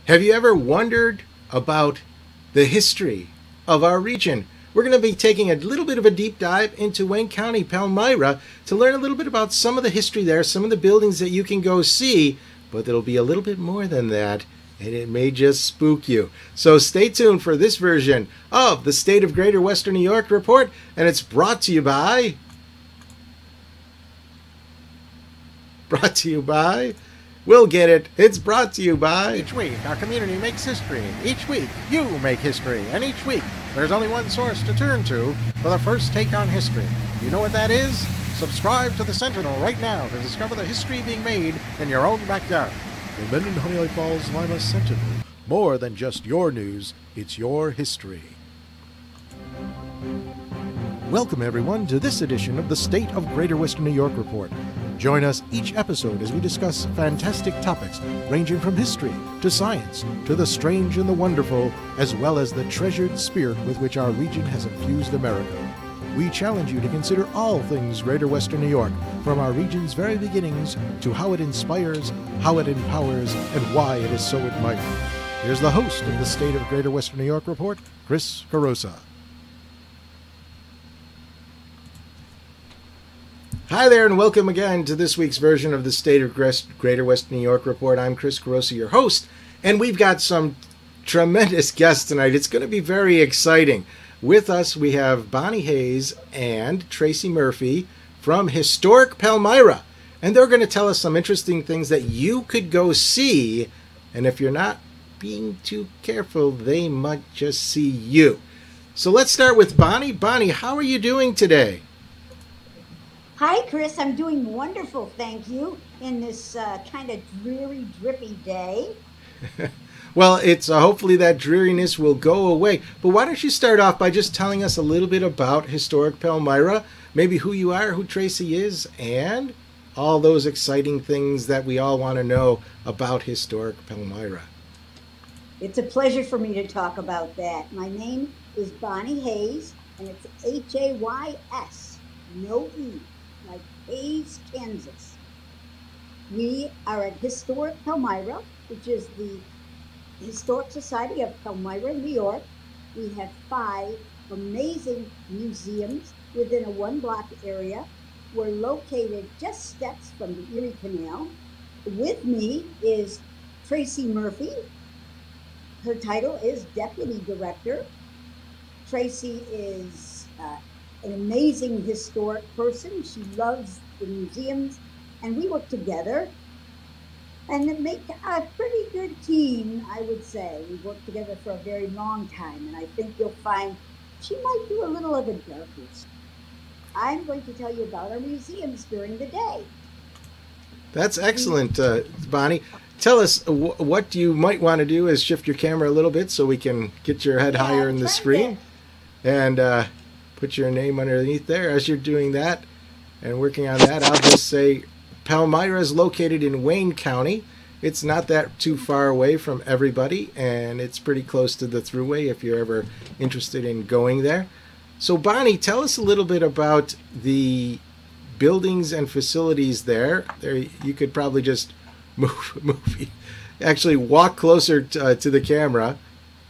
Have you ever wondered about the history of our region? We're going to be taking a little bit of a deep dive into Wayne County, Palmyra, to learn a little bit about some of the history there, some of the buildings that you can go see, but there'll be a little bit more than that, and it may just spook you. So stay tuned for this version of the State of Greater Western New York Report, and it's brought to you by... We'll get it. It's brought to you by... Each week, our community makes history. Each week, you make history. And each week, there's only one source to turn to for the first take on history. You know what that is? Subscribe to the Sentinel right now to discover the history being made in your own backyard. The Mendon Honey Falls Lima Sentinel. More than just your news, it's your history. Welcome, everyone, to this edition of the State of Greater Western New York Report. Join us each episode as we discuss fantastic topics ranging from history to science to the strange and the wonderful, as well as the treasured spirit with which our region has infused America. We challenge you to consider all things Greater Western New York, from our region's very beginnings to how it inspires, how it empowers, and why it is so admired. Here's the host of the State of Greater Western New York Report, Chris Carosa. Hi there, and welcome again to this week's version of the State of Greater Western New York Report. I'm Chris Carosa, your host, and we've got some tremendous guests tonight. It's going to be very exciting. With us, we have Bonnie Hayes and Tracy Murphy from Historic Palmyra, and they're going to tell us some interesting things that you could go see, and if you're not being too careful, they might just see you. So let's start with Bonnie. Bonnie, how are you doing today? Hi, Chris. I'm doing wonderful, thank you, in this kind of dreary, drippy day. Well, it's hopefully that dreariness will go away. But why don't you start off by just telling us a little bit about Historic Palmyra, maybe who you are, who Tracy is, and all those exciting things that we all want to know about Historic Palmyra. It's a pleasure for me to talk about that. My name is Bonnie Hayes, and it's Hays, no E. Like Hayes, Kansas. We are at Historic Palmyra, which is the Historic Society of Palmyra, New York. We have 5 amazing museums within a 1-block area. We're located just steps from the Erie Canal. With me is Tracy Murphy. Her title is Deputy Director. Tracy is an amazing historic person. She loves the museums, and we work together and make a pretty good team, I would say. We've worked together for a very long time, and I think you'll find she might do a little of a darkness. I'm going to tell you about our museums during the day. That's excellent, Bonnie. Tell us what you might want to do is shift your camera a little bit so we can get your head higher in the screen. And put your name underneath there. As you're doing that and working on that, I'll just say Palmyra is located in Wayne County. It's not that too far away from everybody, and it's pretty close to the thruway if you're ever interested in going there. So Bonnie, tell us a little bit about the buildings and facilities there. You could probably just actually walk closer to the camera.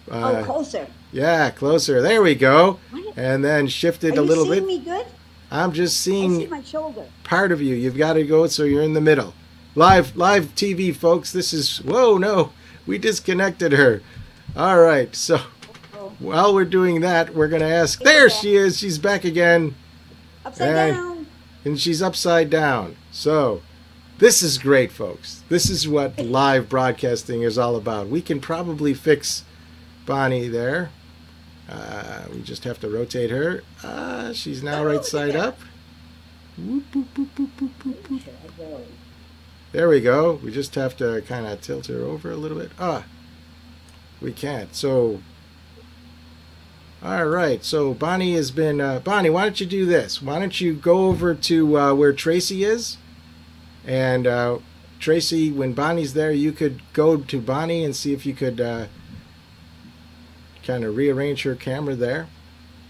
Closer. Yeah, closer. There we go. And then shift it a little bit. Are you seeing me good? I'm just seeing I see my shoulder. Part of you. You've got to go so you're in the middle. Live TV, folks. This is... Whoa, no. We disconnected her. All right. So while we're doing that, we're going to ask... There she is. She's back again. Upside down. And she's upside down. So this is great, folks. This is what live broadcasting is all about. We can probably fix Bonnie there. We just have to rotate her. She's now right side up. Whoop, boop, boop, boop, boop, boop, boop. There we go. We just have to kind of tilt her over a little bit. We can't. So, all right. So Bonnie has been... Bonnie, why don't you do this? Why don't you go over to where Tracy is? And Tracy, when Bonnie's there, you could go to Bonnie and see if you could... kind of rearrange her camera there.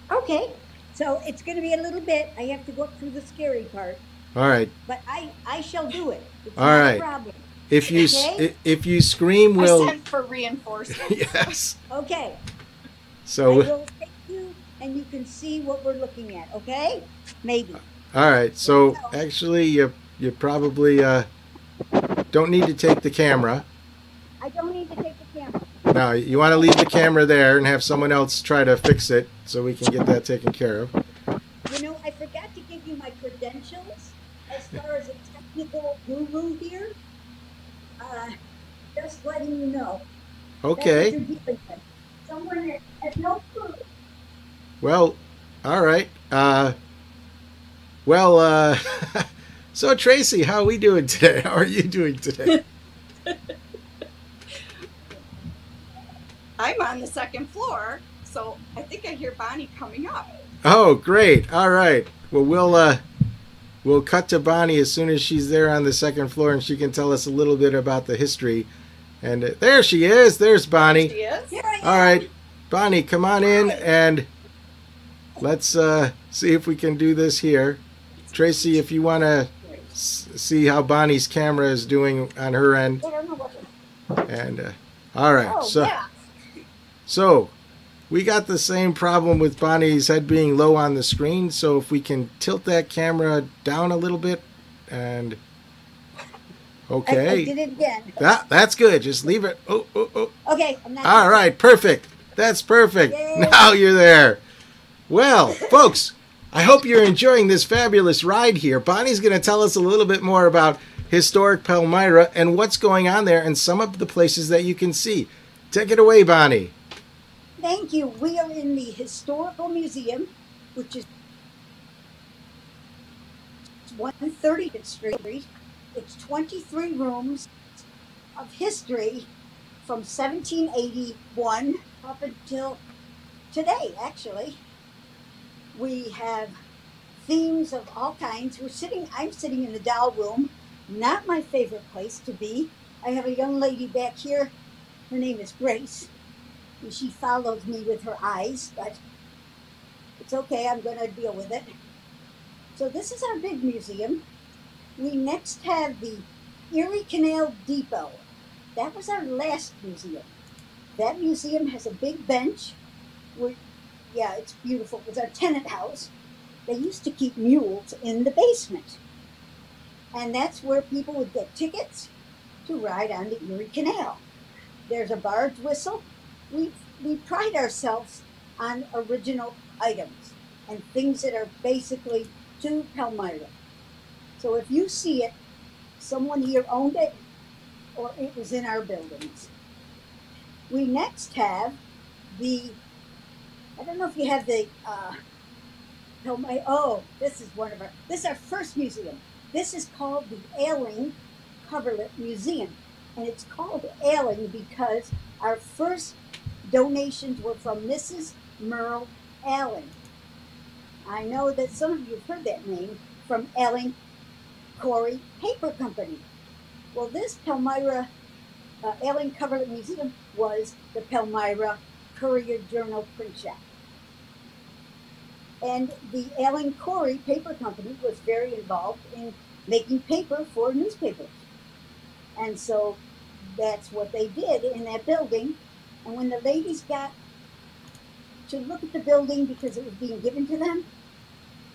Okay, so it's going to be a little bit. I have to go through the scary part. All right. But I shall do it. It's All not right. a problem. Okay? if you scream, I we'll sent for reinforcements. yes. Okay. I So will take you and you can see what we're looking at, okay? Maybe. all right. Here we So go. actually, you probably don't need to take the camera. I don't need to take the camera. No, you want to leave the camera there and have someone else try to fix it so we can get that taken care of. You know, I forgot to give you my credentials as far as a technical guru here. Just letting you know. That's what Okay. you're dealing with. Someone that has no clue. Well, all right. Well, so Tracy, how are we doing today? How are you doing today? I'm on the second floor, so I think I hear Bonnie coming up. Oh, great. All right. Well, we'll cut to Bonnie as soon as she's there on the second floor, and she can tell us a little bit about the history. And there she is. There's Bonnie. She is. Here I am. All right, Bonnie, come on in Hi. and let's see if we can do this here. Tracy, if you want to see how Bonnie's camera is doing on her end. I don't know what And all right, Oh, so yeah. so we got the same problem with Bonnie's head being low on the screen. So if we can tilt that camera down a little bit, and okay, I did it again. that's good. Just leave it. Oh. Okay, I'm not. All right, perfect. That's perfect. Yay. Now you're there. Well, folks, I hope you're enjoying this fabulous ride here. Bonnie's going to tell us a little bit more about historic Palmyra and what's going on there and some of the places that you can see. Take it away, Bonnie. Thank you. We are in the Historical Museum, which is 130th Street. It's 23 rooms of history from 1781 up until today, actually. We have themes of all kinds. I'm sitting in the doll room, not my favorite place to be. I have a young lady back here. Her name is Grace. And she follows me with her eyes, but it's okay. I'm going to deal with it. So this is our big museum. We next have the Erie Canal Depot. That was our last museum. That museum has a big bench. Yeah, it's beautiful. It was our tenant house. They used to keep mules in the basement. And that's where people would get tickets to ride on the Erie Canal. There's a barge whistle. We pride ourselves on original items and things that are basically to Palmyra. So if you see it, someone here owned it or it was in our buildings. We next have I don't know if you have the Palmyra. Oh, this is our first museum. This is called the Ayling Coverlet Museum. And it's called Ayling because our first donations were from Mrs. Merle Ayling. I know that some of you have heard that name from Ayling Corey Paper Company. Well, this Palmyra Ayling Coverlet Museum was the Palmyra Courier Journal print shop. And the Ayling Corey Paper Company was very involved in making paper for newspapers. And so that's what they did in that building. And when the ladies got to look at the building because it was being given to them,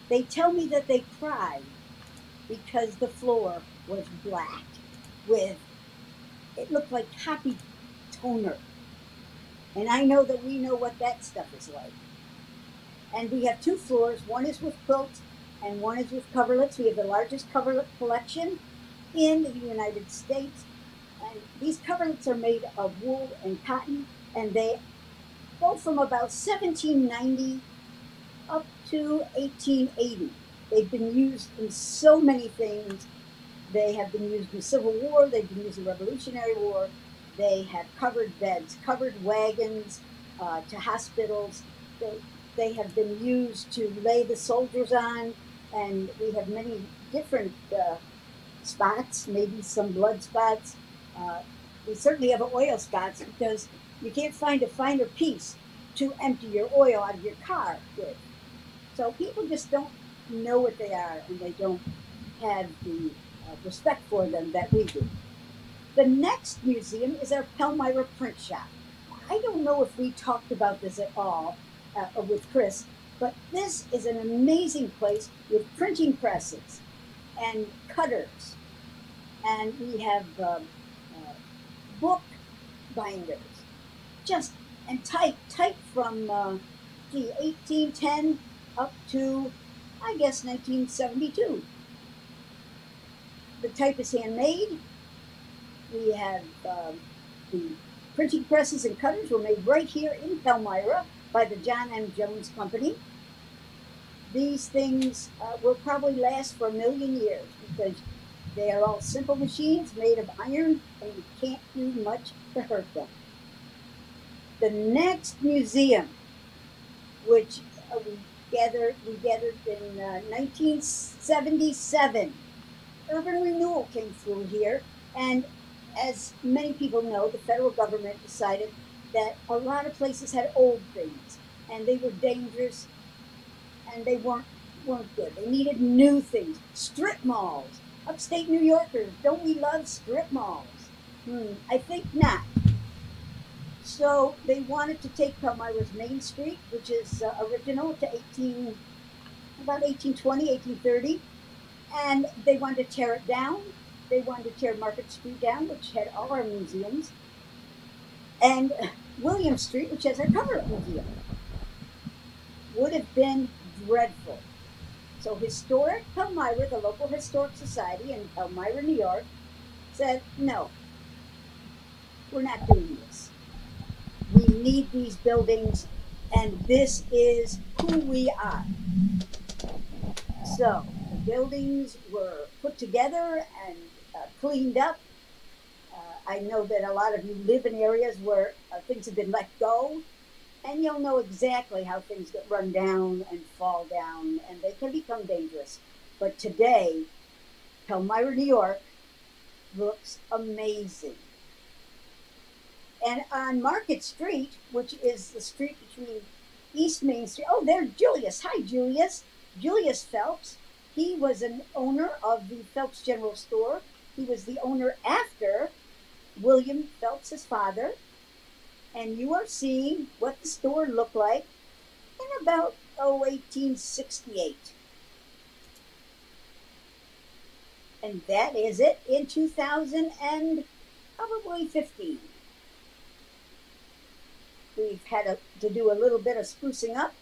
they tell me that they cried because the floor was black it looked like copy toner. And I know that we know what that stuff is like. And we have two floors. One is with quilts and one is with coverlets. We have the largest coverlet collection in the United States. And these coverlets are made of wool and cotton, and they go from about 1790 up to 1880. They've been used in so many things. They have been used in the Civil War. They've been used in the Revolutionary War. They have covered beds, covered wagons to hospitals. They have been used to lay the soldiers on, and we have many different spots, maybe some blood spots. We certainly have oil spots because you can't find a finer piece to empty your oil out of your car with. So people just don't know what they are, and they don't have the respect for them that we do. The next museum is our Palmyra print shop. I don't know if we talked about this at all with Chris, but this is an amazing place with printing presses and cutters, and we have book binders, just and type from 1810 up to, I guess, 1972. The type is handmade. We have the printing presses and cutters were made right here in Palmyra by the John M. Jones Company. These things will probably last for 1,000,000 years because they are all simple machines made of iron, and you can't do much to hurt them. The next museum, which we gathered in 1977, urban renewal came through here, and as many people know, the federal government decided that a lot of places had old things, and they were dangerous, and they weren't good. They needed new things. Strip malls. Upstate New Yorkers, don't we love strip malls? I think not. So they wanted to take Palmyra's Main Street, which is original to about 1820, 1830, and they wanted to tear it down. They wanted to tear Market Street down, which had all our museums, and William Street, which has our Coverlet Museum. Would have been dreadful. So Historic Palmyra, the local historic society in Palmyra, New York, said, no, we're not doing this. We need these buildings, and this is who we are. So the buildings were put together and cleaned up. I know that a lot of you live in areas where things have been let go, and you'll know exactly how things get run down and fall down, and they can become dangerous. But today, Palmyra, New York looks amazing. And on Market Street, which is the street between East Main Street, oh, there's Julius. Hi, Julius. Julius Phelps. He was an owner of the Phelps General Store. He was the owner after William Phelps, his father. And you are seeing what the store looked like in about 1868. And that is it in 2015. We've had to do a little bit of sprucing up,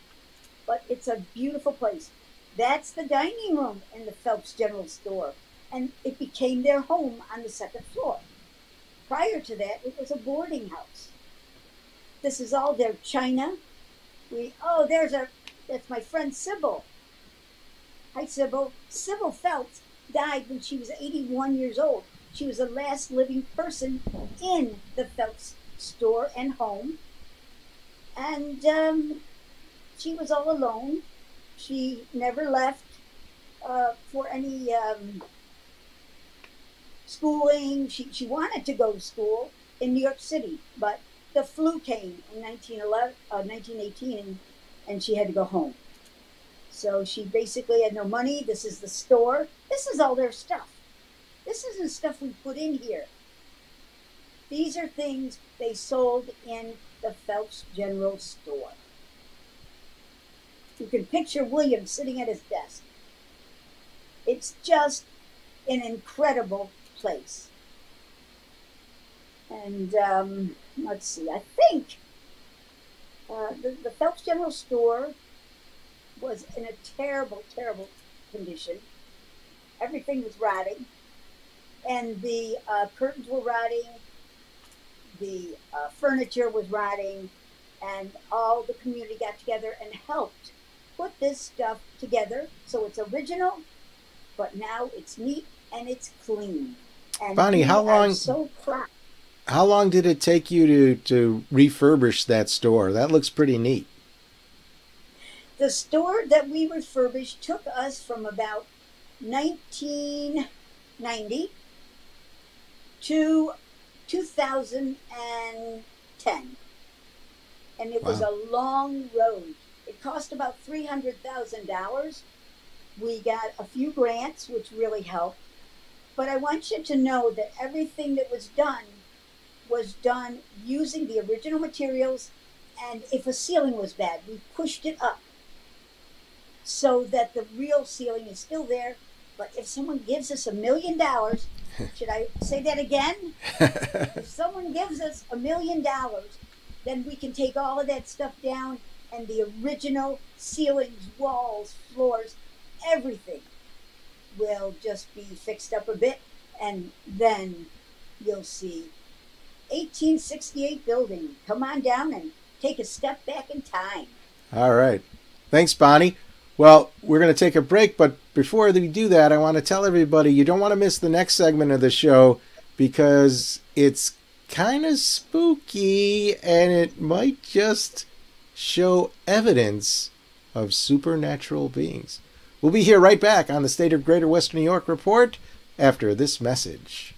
but it's a beautiful place. That's the dining room in the Phelps General Store, and it became their home on the second floor. Prior to that, it was a boarding house. This is all their china. That's my friend Sybil. Hi, Sybil. Sybil Phelps died when she was 81 years old. She was the last living person in the Phelps store and home. And she was all alone. She never left for any schooling. She wanted to go to school in New York City, but the flu came in 1918, and she had to go home. So she basically had no money. This is the store. This is all their stuff. This isn't stuff we put in here. These are things they sold in the Phelps General Store. You can picture William sitting at his desk. It's just an incredible place. And let's see, I think the Phelps General Store was in a terrible, terrible condition. Everything was rotting, and the curtains were rotting, the furniture was rotting, and all the community got together and helped put this stuff together so it's original, but now it's neat and it's clean. And Bonnie, how long? So proud. How long did it take you to refurbish that store? That looks pretty neat. The store that we refurbished took us from about 1990 to 2010. And it was a long road. It cost about $300,000. We got a few grants, which really helped. But I want you to know that everything that was done using the original materials. And if a ceiling was bad, we pushed it up so that the real ceiling is still there. But if someone gives us $1 million, should I say that again? If someone gives us $1 million, then we can take all of that stuff down, and the original ceilings, walls, floors, everything will just be fixed up a bit, and then you'll see 1868 building. Come on down and take a step back in time. All right. Thanks, Bonnie. Well, we're going to take a break, but before we do that, I want to tell everybody you don't want to miss the next segment of the show because it's kind of spooky and it might just show evidence of supernatural beings. We'll be here right back on the State of Greater Western New York Report after this message.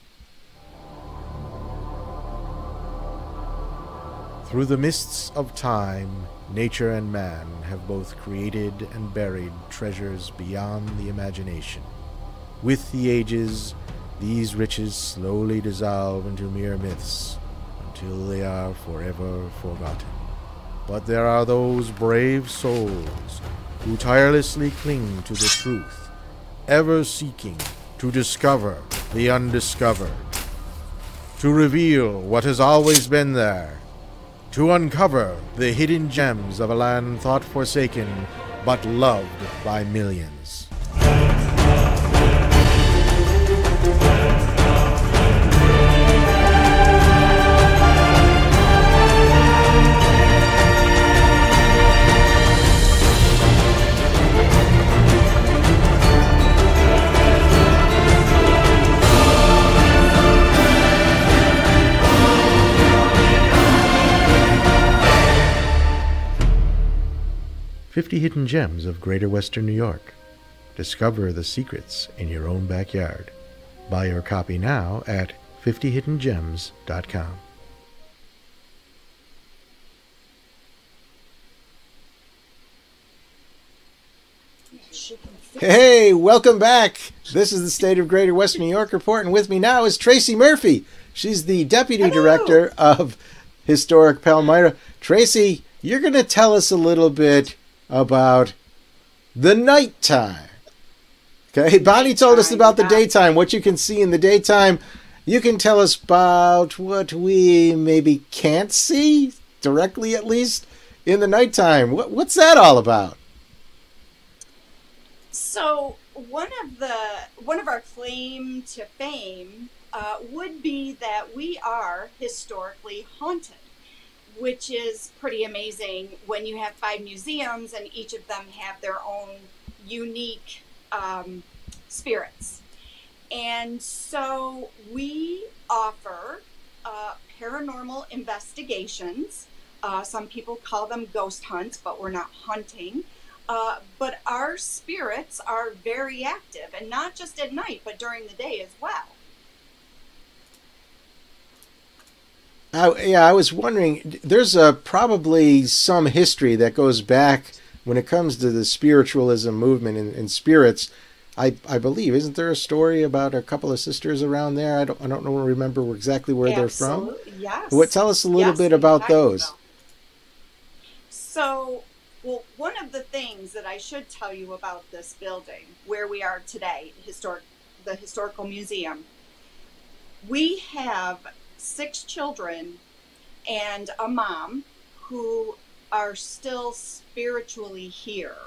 Through the mists of time, nature and man have both created and buried treasures beyond the imagination. With the ages, these riches slowly dissolve into mere myths until they are forever forgotten. But there are those brave souls who tirelessly cling to the truth, ever seeking to discover the undiscovered, to reveal what has always been there, to uncover the hidden gems of a land thought forsaken but loved by millions. 50 Hidden Gems of Greater Western New York. Discover the secrets in your own backyard. Buy your copy now at 50hiddengems.com. Hey, welcome back. This is the State of Greater Western New York Report, and with me now is Tracy Murphy. She's the Deputy Director of Historic Palmyra. Tracy, you're going to tell us a little bit about the nighttime. Okay, Bonnie told us about the daytime, what you can see in the daytime. You can tell us about what we maybe can't see, directly at least, in the nighttime. What's that all about? So one of our claim to fame would be that we are historically haunted, which is pretty amazing when you have 5 museums and each of them have their own unique spirits. And so we offer paranormal investigations. Some people call them ghost hunts, but we're not hunting. But our spirits are very active, and not just at night, but during the day as well. I was wondering, there's probably some history that goes back when it comes to the spiritualism movement and spirits. I believe, isn't there a story about a couple of sisters around there? I don't remember exactly where they're from. Yes. Tell us a little bit about those. So, well, one of the things that I should tell you about this building, where we are today, the Historical Museum, we have 6 children and a mom who are still spiritually here.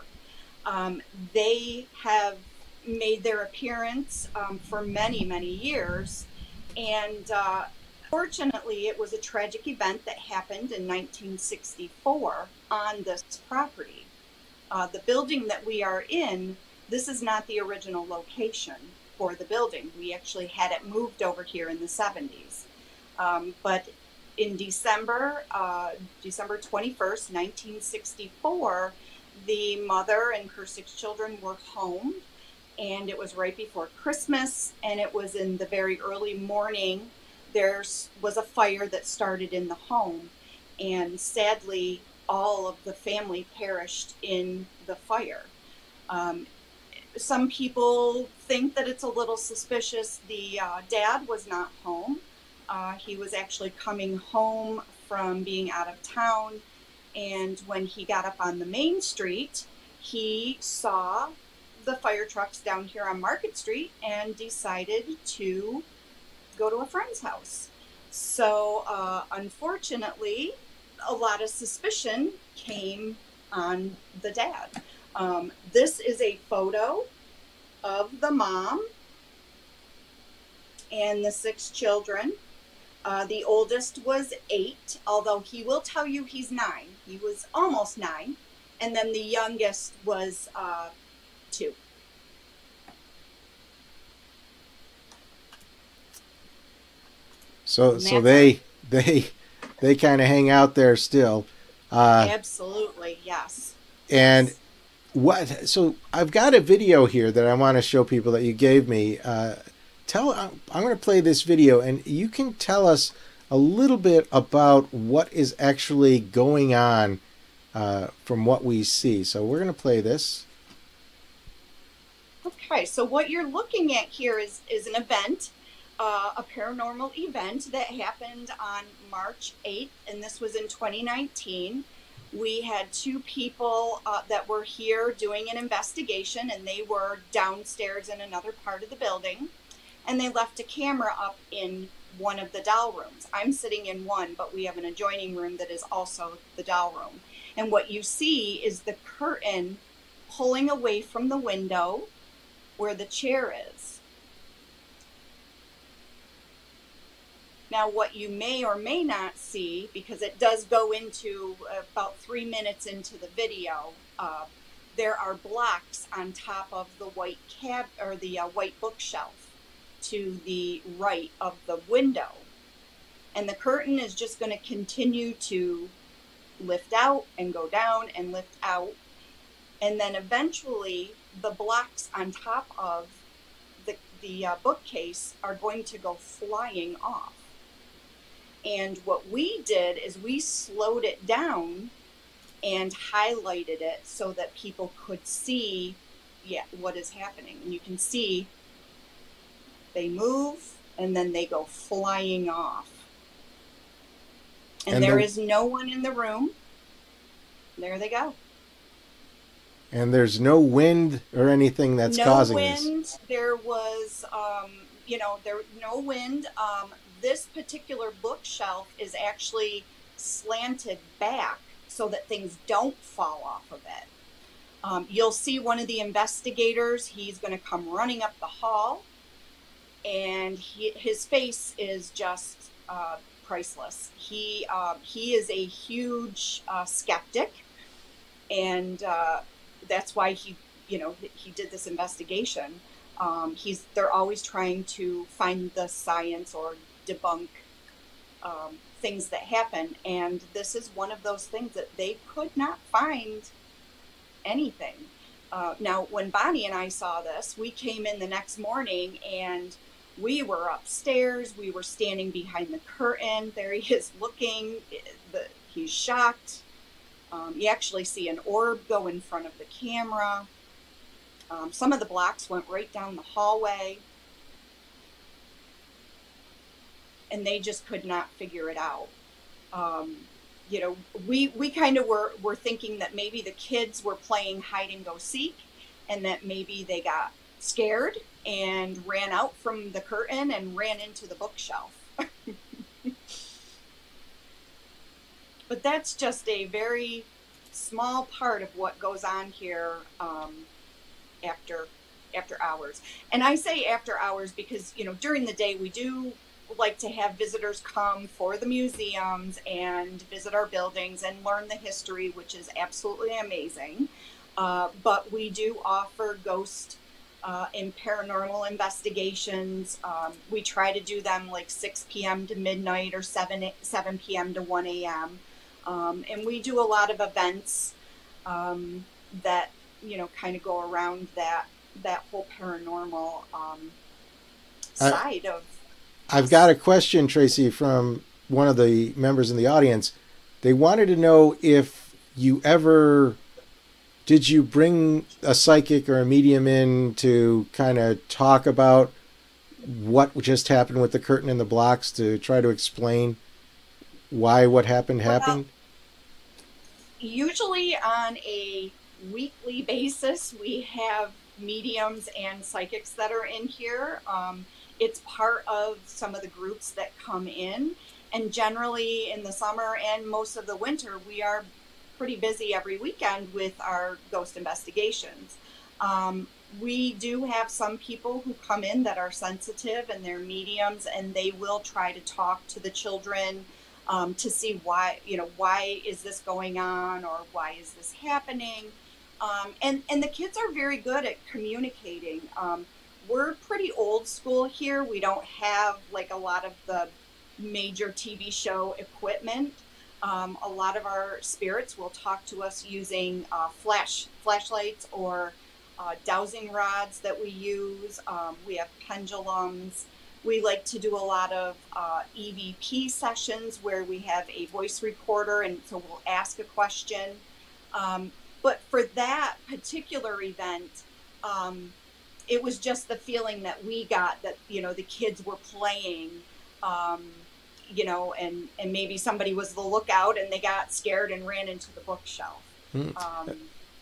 They have made their appearance for many, many years, and fortunately it was a tragic event that happened in 1964 on this property. The building that we are in, this is not the original location for the building. We actually had it moved over here in the 70s. But in December 21st, 1964, the mother and her 6 children were home, and it was right before Christmas, and it was in the very early morning. There was a fire that started in the home, and sadly, all of the family perished in the fire. some people think that it's a little suspicious. The dad was not home. He was actually coming home from being out of town. And when he got up on the main street, he saw the fire trucks down here on Market Street and decided to go to a friend's house. So unfortunately, a lot of suspicion came on the dad. This is a photo of the mom and the 6 children. The oldest was 8, although he will tell you he's 9. He was almost 9. And then the youngest was 2. So they kind of hang out there still. Absolutely, yes. And so I've got a video here that I want to show people that you gave me. I'm going to play this video, and you can tell us a little bit about what is actually going on from what we see. So we're going to play this. Okay, so what you're looking at here is an event, a paranormal event that happened on March 8th, and this was in 2019. We had 2 people that were here doing an investigation, and they were downstairs in another part of the building, and they left a camera up in one of the doll rooms. I'm sitting in one, but we have an adjoining room that is also the doll room. And what you see is the curtain pulling away from the window where the chair is. Now, what you may or may not see, because it does go into about 3 minutes into the video, there are blocks on top of the white white bookshelf to the right of the window. And the curtain is just going to continue to lift out and go down and lift out. And then eventually the blocks on top of the bookcase are going to go flying off. And what we did is we slowed it down and highlighted it so that people could see what is happening. And you can see they move and then they go flying off. And there is no one in the room. There they go. And there's no wind or anything that's causing this. No wind. There was, no wind. This particular bookshelf is actually slanted back so that things don't fall off of it. You'll see one of the investigators. He's going to come running up the hall, and his face is just priceless. He is a huge skeptic, and that's why he did this investigation. They're always trying to find the science or debunk things that happen, and this is one of those things that they could not find anything. Now, when Bonnie and I saw this, we came in the next morning and we were upstairs. We were standing behind the curtain. There he is looking. He's shocked. You actually see an orb go in front of the camera. Some of the blocks went right down the hallway. And they just could not figure it out. We kind of were thinking that maybe the kids were playing hide and go seek, and that maybe they got scared and ran out from the curtain and ran into the bookshelf. But that's just a very small part of what goes on here after hours. And I say after hours because, during the day we do like to have visitors come for the museums and visit our buildings and learn the history, which is absolutely amazing. But we do offer ghost and paranormal investigations. We try to do them like 6 p.m. to midnight or 7 p.m. to 1 a.m. And we do a lot of events that, kind of go around that whole paranormal side of. I've got a question, Tracy, from one of the members in the audience. They wanted to know if you ever did you bring a psychic or a medium in to kind of talk about what just happened with the curtain and the blocks to try to explain why what happened? Usually on a weekly basis, we have mediums and psychics that are in here. It's part of some of the groups that come in, and generally in the summer and most of the winter, we are pretty busy every weekend with our ghost investigations. We do have some people who come in that are sensitive and they're mediums, and they will try to talk to the children to see why is this going on, or why is this happening. And the kids are very good at communicating. We're pretty old school here. We don't have like a lot of the major TV show equipment. A lot of our spirits will talk to us using flashlights or dowsing rods that we use. We have pendulums. We like to do a lot of EVP sessions where we have a voice recorder, and so we'll ask a question. But for that particular event, it was just the feeling that we got that, the kids were playing, and maybe somebody was the lookout and they got scared and ran into the bookshelf.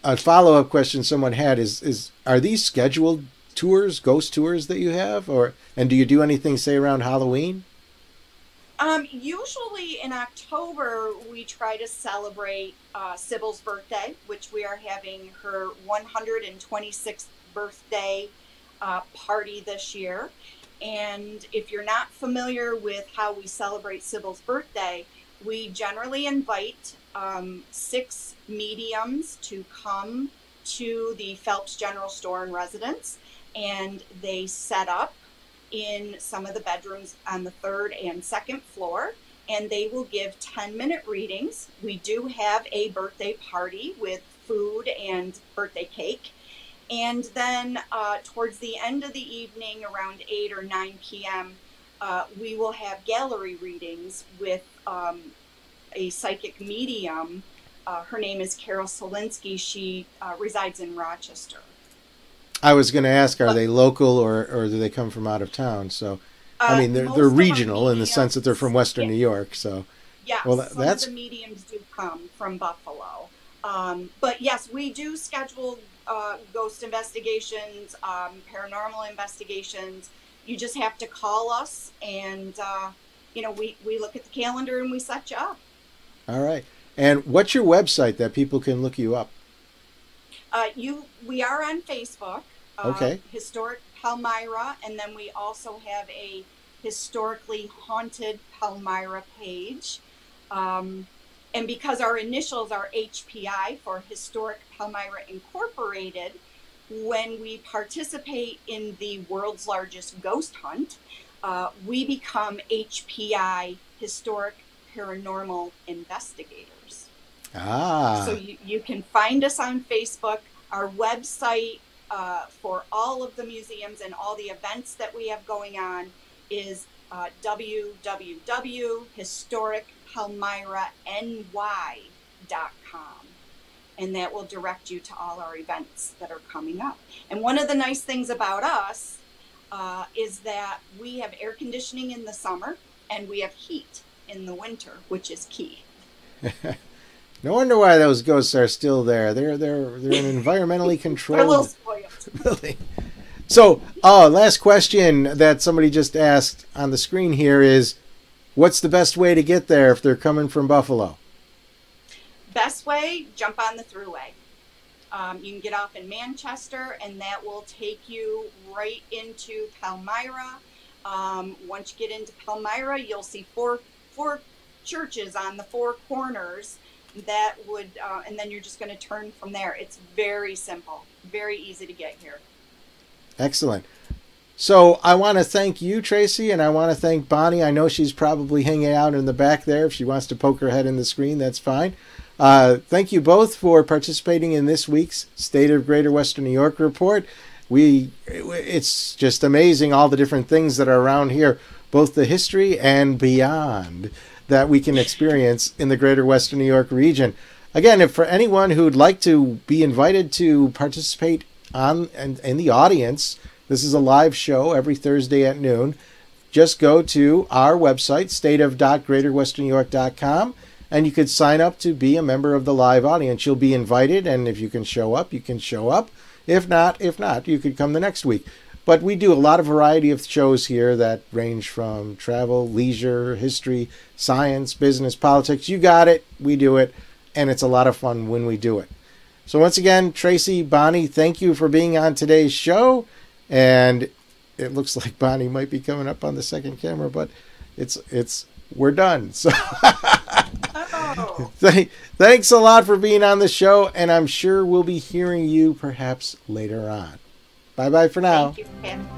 A follow-up question someone had is are these scheduled tours, ghost tours that you have, and do you do anything, say, around Halloween? Usually in October, we try to celebrate Sybil's birthday, which we are having her 126th birthday party this year. And if you're not familiar with how we celebrate Sybil's birthday, we generally invite 6 mediums to come to the Phelps General Store and Residence, and they set up in some of the bedrooms on the 3rd and 2nd floor, and they will give 10-minute readings. We do have a birthday party with food and birthday cake. And then towards the end of the evening, around 8 or 9 p.m., we will have gallery readings with a psychic medium. Her name is Carol Solinsky. She resides in Rochester. I was going to ask, are they local or do they come from out of town? So, I mean, they're regional in the sense that they're from Western New York. So, yeah, well, some of the mediums do come from Buffalo. But yes, we do schedule ghost investigations, paranormal investigations. You just have to call us, and we look at the calendar and we set you up. All right. And what's your website that people can look you up? We are on Facebook. Okay. Historic Palmyra, and then we also have a historically haunted Palmyra page. And because our initials are HPI for Historic Palmyra Incorporated, when we participate in the world's largest ghost hunt, we become HPI, Historic Paranormal Investigators. So you can find us on Facebook. Our website for all of the museums and all the events that we have going on is www.historicpalmyrany.com, and that will direct you to all our events that are coming up. And one of the nice things about us is that we have air conditioning in the summer and we have heat in the winter, which is key. No wonder why those ghosts are still there. They're an environmentally controlled They're a little spoiled. building. So, last question that somebody just asked on the screen here is, what's the best way to get there if they're coming from Buffalo? Best way, jump on the thruway. You can get off in Manchester, and that will take you right into Palmyra. Once you get into Palmyra, you'll see four churches on the 4 corners. That would, and then you're just going to turn from there. It's very simple, very easy to get here. Excellent. So I want to thank you, Tracy, and I want to thank Bonnie. I know she's probably hanging out in the back there. If she wants to poke her head in the screen, that's fine. Thank you both for participating in this week's State of Greater Western New York report. It's just amazing all the different things that are around here, both the history and beyond, that we can experience in the Greater Western New York region. again, if for anyone who'd like to be invited to participate in the audience, this is a live show every Thursday at noon. Just go to our website, stateof.greaterwesternnewyork.com, and you could sign up to be a member of the live audience. You'll be invited, and if you can show up, you can show up. If not, you could come the next week. But we do a lot of variety of shows here that range from travel, leisure, history, science, business, politics. You got it. We do it. And it's a lot of fun when we do it. So once again, Tracy, Bonnie, thank you for being on today's show. And it looks like Bonnie might be coming up on the second camera, but we're done. So thanks a lot for being on the show. And I'm sure we'll be hearing you perhaps later on. Bye-bye for now. Thank you, Ken.